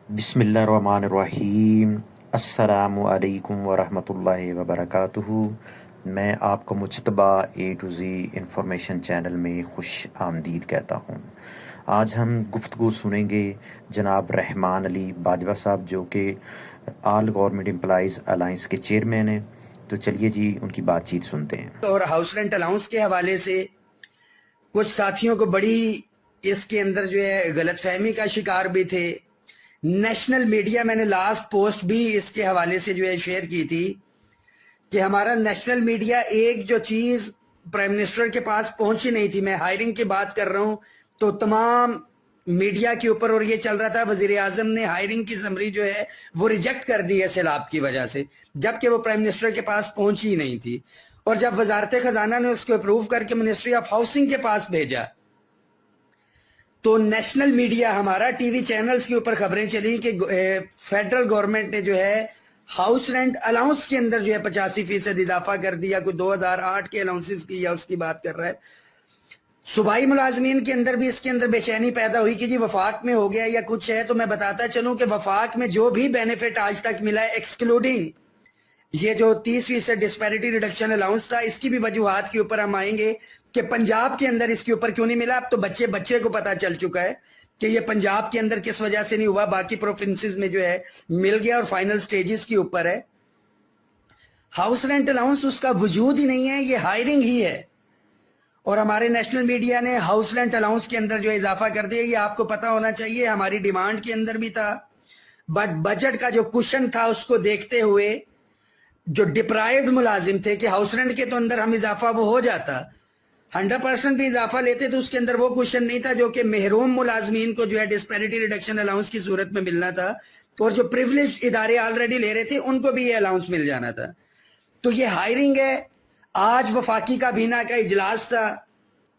बिस्मिल्लाहिर्रहमानिर्रहीम। अस्सलामु अलैकुम वरहमतुल्लाहि वबरकातुहू। मैं आपको मुज्तबा ए टू ज़ी इंफॉर्मेशन चैनल में खुश आमदीद कहता हूँ। आज हम गुफ्तगू सुनेंगे जनाब रहमान अली बाजवा साहब, जो कि आल गवर्नमेंट एम्प्लॉइज़ अलाइंस के चेयरमैन हैं। तो चलिए जी उनकी बातचीत सुनते हैं। और हाउस रेंट अलाउंस के हवाले से कुछ साथियों को बड़ी इसके अंदर जो है गलतफहमी का शिकार भी थे। नेशनल मीडिया, मैंने लास्ट पोस्ट भी इसके हवाले से जो है शेयर की थी कि हमारा नेशनल मीडिया एक जो चीज प्राइम मिनिस्टर के पास पहुंची नहीं थी, मैं हायरिंग की बात कर रहा हूं, तो तमाम मीडिया के ऊपर और ये चल रहा था वजीर आजम ने हायरिंग की समरी जो है वो रिजेक्ट कर दी है सैलाब की वजह से, जबकि वो प्राइम मिनिस्टर के पास पहुंची ही नहीं थी। और जब वजारत खजाना ने उसको अप्रूव करके मिनिस्ट्री ऑफ हाउसिंग के पास भेजा तो नेशनल मीडिया, हमारा टीवी चैनल्स के ऊपर खबरें चली कि फेडरल गवर्नमेंट ने जो है हाउस रेंट अलाउंस के अंदर जो है 85% इजाफा कर दिया। कोई 2008 के अलाउंसेस की या उसकी बात कर रहा है। सूबाई मुलाजमीन के अंदर भी इसके अंदर बेचैनी पैदा हुई कि जी वफाक में हो गया या कुछ है। तो मैं बताता चलूं कि वफाक में जो भी बेनिफिट आज तक मिला है, एक्सक्लूडिंग ये जो 30% डिस्पैरिटी रिडक्शन अलाउंस था, इसकी भी वजूहात के ऊपर हम आएंगे कि पंजाब के अंदर इसके ऊपर क्यों नहीं मिला। अब तो बच्चे को पता चल चुका है कि ये पंजाब के अंदर किस वजह से नहीं हुआ, बाकी प्रोविंसेस में जो है मिल गया और फाइनल स्टेजेस के ऊपर है। हाउस रेंट अलाउंस उसका वजूद ही नहीं है, ये हायरिंग ही है। और हमारे नेशनल मीडिया ने हाउस रेंट अलाउंस के अंदर जो इजाफा कर दिया, ये आपको पता होना चाहिए, हमारी डिमांड के अंदर भी था। बट बजट का जो कुशन था उसको देखते हुए जो डिप्राइव्ड मुलाजिम थे कि हाउस रेंट के तो अंदर हम इजाफा वो हो जाता, 100% भी इजाफा लेते तो उसके अंदर वो क्वेश्चन नहीं था जो कि महरूम मुलाजमीन को जो है डिस्पैरिटी रिडक्शन अलाउंस की सूरत में मिलना था, और जो प्रिविलेज इदारे ऑलरेडी ले रहे थे उनको भी ये अलाउंस मिल जाना था। तो ये हायरिंग है। आज वफाकी काबीना का इजलास था।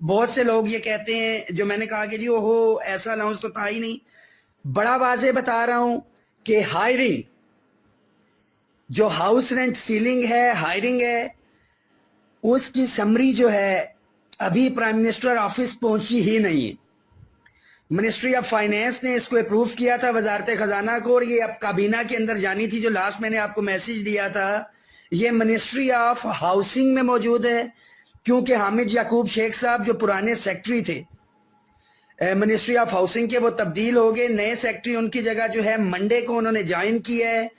बहुत से लोग ये कहते हैं, जो मैंने कहा कि जी ओहो ऐसा अलाउंस तो था ही नहीं। बड़ा वाजे बता रहा हूं कि हायरिंग, जो हाउस रेंट सीलिंग है, हायरिंग है, उसकी समरी जो है अभी प्राइम मिनिस्टर ऑफिस पहुंची ही नहीं है। मिनिस्ट्री ऑफ फाइनेंस ने इसको अप्रूव किया था वजारत खजाना को, और ये अब काबीना के अंदर जानी थी। जो लास्ट मैंने आपको मैसेज दिया था, ये मिनिस्ट्री ऑफ हाउसिंग में मौजूद है, क्योंकि हामिद याकूब शेख साहब जो पुराने सेक्रेटरी थे मिनिस्ट्री ऑफ हाउसिंग के, वो तब्दील हो गए। नए सेक्रेटरी उनकी जगह जो है मंडे को उन्होंने ज्वाइन किया है।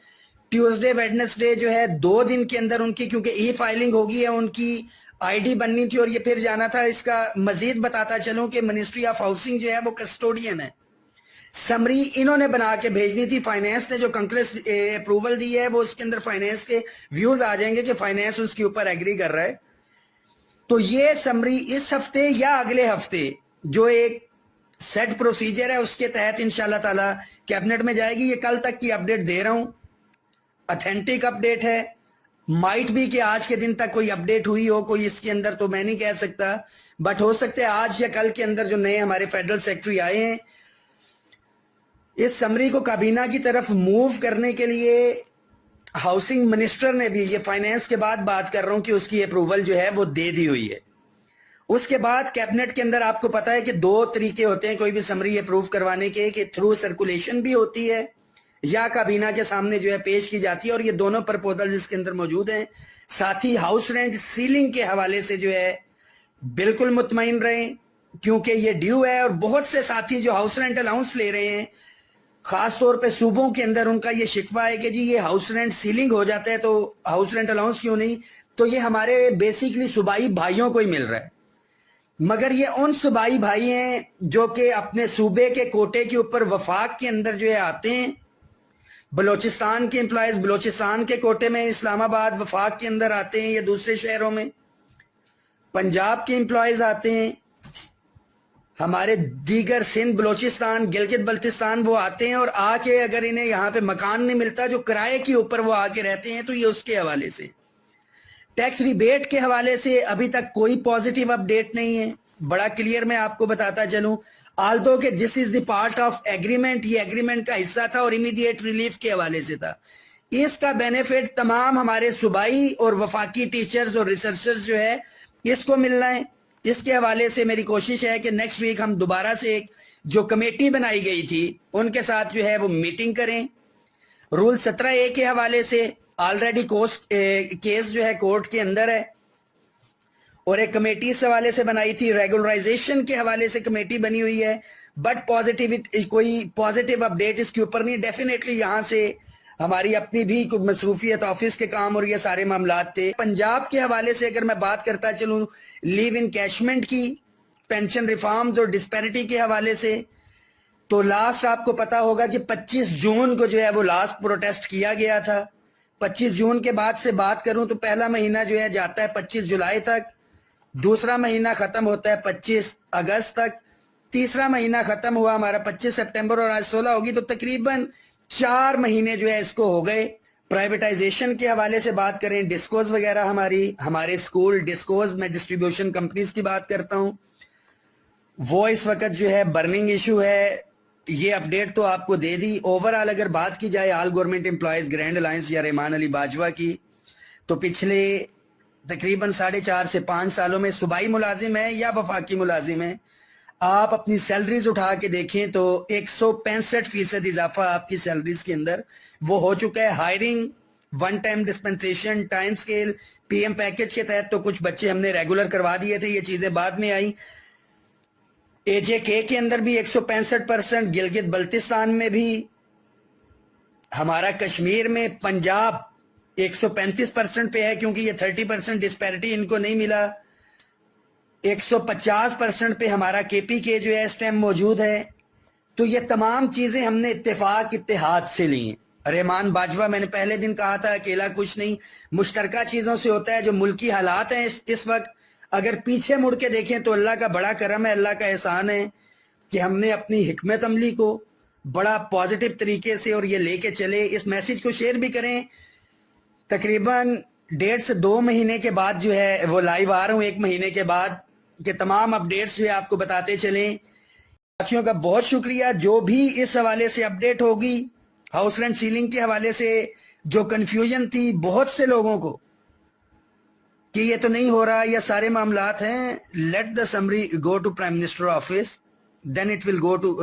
ट्यूसडे वेडनेसडे जो है 2 दिन के अंदर उनकी, क्योंकि ई फाइलिंग होगी है, उनकी आईडी बननी थी और ये फिर जाना था। इसका मजीद बताता चलूं कि मिनिस्ट्री ऑफ हाउसिंग जो है वो कस्टोडियन है। समरी इन्होंने बना के भेजनी थी। फाइनेंस ने जो कंक्रेस अप्रूवल दी है वो उसके अंदर फाइनेंस के व्यूज आ जाएंगे कि फाइनेंस उसके ऊपर एग्री कर रहा है। तो ये समरी इस हफ्ते या अगले हफ्ते जो एक सेट प्रोसीजर है उसके तहत इंशाल्लाह ताला कैबिनेट में जाएगी। ये कल तक की अपडेट दे रहा हूं, ऑथेंटिक अपडेट है। माइट भी कि आज के दिन तक कोई अपडेट हुई हो कोई इसके अंदर, तो मैं नहीं कह सकता, बट हो सकता है आज या कल के अंदर जो नए हमारे फेडरल सेक्रेटरी आए हैं, इस समरी को काबीना की तरफ मूव करने के लिए हाउसिंग मिनिस्टर ने भी, ये फाइनेंस के बाद बात कर रहा हूं, कि उसकी अप्रूवल जो है वो दे दी हुई है। उसके बाद कैबिनेट के अंदर आपको पता है कि 2 तरीके होते हैं कोई भी समरी अप्रूव करवाने के, कि थ्रू सर्कुलेशन भी होती है या काबीना के सामने जो है पेश की जाती है, और ये दोनों प्रपोजल इसके अंदर मौजूद हैं। साथ ही हाउस रेंट सीलिंग के हवाले से जो है बिल्कुल मुतमईन रहें, क्योंकि ये ड्यू है। और बहुत से साथी जो हाउस रेंट अलाउंस ले रहे हैं, खास तौर पे सूबों के अंदर, उनका ये शिकवा है कि जी ये हाउस रेंट सीलिंग हो जाता है तो हाउस रेंट अलाउंस क्यों नहीं। तो ये हमारे बेसिकली सूबाई भाइयों को ही मिल रहा है, मगर ये उन सूबाई भाई हैं जो कि अपने सूबे के कोटे के ऊपर वफाक के अंदर जो है आते हैं। बलोचिस्तान के एम्प्लॉयज बलोचिस्तान के कोटे में इस्लामाबाद वफाक के अंदर आते हैं या दूसरे शहरों में। पंजाब के एम्प्लॉयज आते हैं, हमारे दीगर सिंध बलोचिस्तान गिलगित बल्तिस्तान वो आते हैं, और आके अगर इन्हें यहाँ पे मकान नहीं मिलता जो किराए के ऊपर वो आके रहते हैं, तो ये उसके हवाले से। टैक्स रिबेट के हवाले से अभी तक कोई पॉजिटिव अपडेट नहीं है। बड़ा क्लियर मैं आपको बताता चलूं, आल्दो के this is the part of agreement, ये एग्रीमेंट का हिस्सा था और इमीडिएट रिलीफ के हवाले से था। इसका बेनिफिट तमाम हमारे सूबाई और वफाकी टीचर्स और रिसर्चर्स जो है इसको मिलना है। इसके हवाले से मेरी कोशिश है कि नेक्स्ट वीक हम दोबारा से एक جو کمیٹی بنائی گئی تھی ان کے ساتھ جو ہے وہ میٹنگ کریں. رول 17A کے حوالے سے آلریڈی کیس جو ہے کورٹ کے اندر ہے, اور ایک کمیٹی اس حوالے سے بنائی تھی, ریگولرائزیشن کے حوالے سے کمیٹی بنی ہوئی ہے, بٹ کوئی پازیٹیو اپڈیٹ اس کے اوپر نہیں. ڈیفینیٹلی یہاں سے ہماری اپنی بھی کوئی مصروفیت, آفس کے کام اور یہ سارے معاملات تھے. پنجاب کے حوالے سے اگر میں بات کرتا چلوں لیو ان کیشمنٹ کی, پینشن ریفارمز اور ڈسپیرٹی کے حوالے سے, تو لاسٹ آپ کو پتا ہوگا کہ 25 جون کو جو ہے وہ لاسٹ پروٹیسٹ کیا گیا تھا. 25 جون کے بعد سے بات کروں تو پہلا مہینہ جو ہے جاتا ہے 25 جولائی تک, دوسرا مہینہ ختم ہوتا ہے 25 اگست تک, تیسرا مہینہ ختم ہوا ہمارا 25 سپٹمبر اور آج 16 ہوگی, تو تقریباً 4 مہینے جو ہے اس کو ہو گئے. پرائیویٹائزیشن کے حوالے سے بات کریں, ڈسکوز وغیرہ ہمارے اسکول ڈسکوز, میں ڈسٹریبیوشن کمپنیز کی بات کرتا ہوں, وہ اس وقت جو ہے برننگ ایشو ہے. یہ اپڈیٹ تو آپ کو دے دی. اوورآل اگر بات کی جائے آل گورنمنٹ امپلائیز گرینڈ الائنس یا رحمان علی باجوہ کی, تو پچھلے تقریباً 4.5 سے 5 سالوں میں صوبائی ملازم ہے یا وفاقی ملازم ہے, آپ اپنی سیلریز اٹھا کے دیکھیں تو 165% اضافہ آپ کی سیلریز کے اندر وہ ہو چکا ہے. Hiring, one time dispensation, time scale, P M package کے تحت تو کچھ بچے ہم نے ریگولر کروا دیے تھے, یہ چیزیں بعد میں آئیں. اے جے کے اندر بھی 165%, گلگت بلتستان میں بھی, ہمارا کشمیر میں, پنجاب 135% پہ ہے کیونکہ یہ 30% ڈسپیرٹی ان کو نہیں ملا. 150% پہ ہمارا کے پی کے جو ہے اس ٹائم موجود ہے. تو یہ تمام چیزیں ہم نے اتحاد سے لی ہیں. رحمان باجوہ میں نے پہلے دن کہا تھا اکیلا کچھ نہیں, مشترکہ چیزوں سے ہوتا ہے. جو ملکی حالات ہیں اس وقت اگر پیچھے مڑ کے دیکھیں تو اللہ کا بڑا کرم ہے, اللہ کا احسان ہے کہ ہم نے اپنی حکمت عملی کو بڑا پازیٹیو طریقے سے اور یہ لے کے چلے. اس میسیج کو شیئر بھی کریں. تقریباً 1.5 سے 2 مہینے کے بعد جو ہے وہ لائیو آ رہا ہوں, 1 مہینے کے بعد, کہ تمام اپڈیٹس جو ہے آپ کو بتاتے چلیں. ساتھیوں کا بہت شکریہ. جو بھی اس حوالے سے اپڈیٹ ہوگی, ہاؤس رینٹ سیلنگ کے حوالے سے جو کنفیوژن تھی بہت سے لوگوں کو کہ یہ تو نہیں ہو رہا, یا سارے معاملات ہیں, let the summary go to prime minister office, then it will go to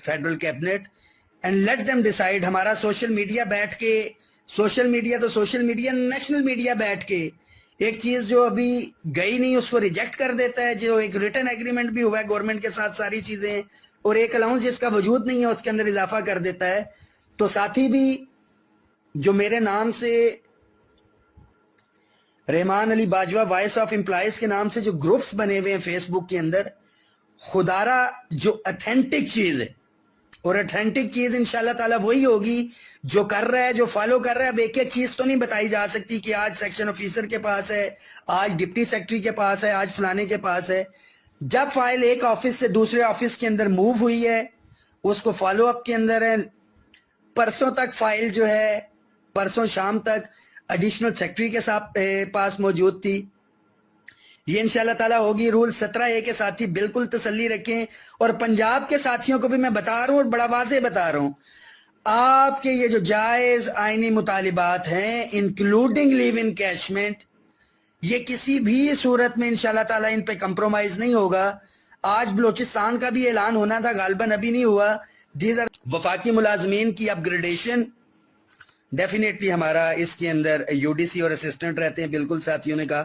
federal cabinet and let them decide. ہمارا سوشل میڈیا بیٹھ کے, سوشل میڈیا نیشنل میڈیا بیٹھ کے ایک چیز جو ابھی گئی نہیں اس کو ریجیکٹ کر دیتا ہے. جو ایک ریٹن ایگریمنٹ بھی ہوا ہے گورنمنٹ کے ساتھ ساری چیزیں, اور ایک الاؤنس جس کا وجود نہیں ہے اس کے اندر اضافہ کر دیتا ہے. تو ساتھی بھی جو میرے نام سے رحمان علی باجوہ وائس آف امپلائیز کے نام سے جو گروپس بنے ہوئے ہیں فیس بک کے اندر, خدارہ جو اتھینٹک چیز ہے, اور اتھینٹک چیز انشاءاللہ تعالیٰ وہی ہوگی جو کر رہا ہے, جو فالو کر رہا ہے. اب ایک ایک چیز تو نہیں بتائی جا سکتی کہ آج سیکشن آفیسر کے پاس ہے, آج ڈپٹی سیکٹری کے پاس ہے, آج فلانے کے پاس ہے. جب فائل ایک آفس سے دوسرے آفس کے اندر موو ہوئی ہے, اس کو فالو اپ کے اندر ہے. پرسوں تک فائل جو ہے, پرسوں شام تک ایڈیشنل سیکٹری کے ساتھ پاس موجود تھی. یہ انشاءاللہ تعالیٰ ہوگی. رول 17A کے ساتھی بالکل تسلی رکھیں, اور پنجاب کے ساتھیوں کو بھی میں بتا رہا ہوں اور بڑا واضح بتا رہا ہوں, آپ کے یہ جو جائز آئینی مطالبات ہیں انکلوڈنگ لیو ان کیشمنٹ, یہ کسی بھی صورت میں انشاءاللہ تعالیٰ ان پہ کمپرومائز نہیں ہوگا. آج بلوچستان کا بھی اعلان ہونا تھا, غالباً ابھی نہیں ہوا. وفاقی ملازمین کی اپ گریڈیشن ڈیفینیٹلی ہمارا اس کے اندر یو ڈی سی اور اسسٹنٹ رہتے ہیں. بالکل ساتھیوں نے کہا,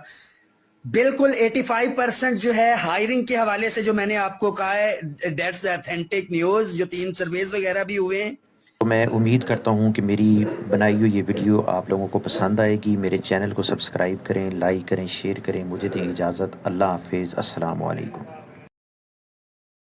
بالکل 85% جو ہے ہائرنگ کے حوالے سے جو میں نے آپ کو کہا ہے, دیٹس دا اتھینٹک نیوز. جو 3 سرویز وغیرہ بھی ہوئے ہیں. تو میں امید کرتا ہوں کہ میری بنائی ہوئی یہ ویڈیو آپ لوگوں کو پسند آئے گی. میرے چینل کو سبسکرائب کریں, لائک کریں, شیئر کریں. مجھے دیں اجازت. اللہ حافظ. السلام علیکم.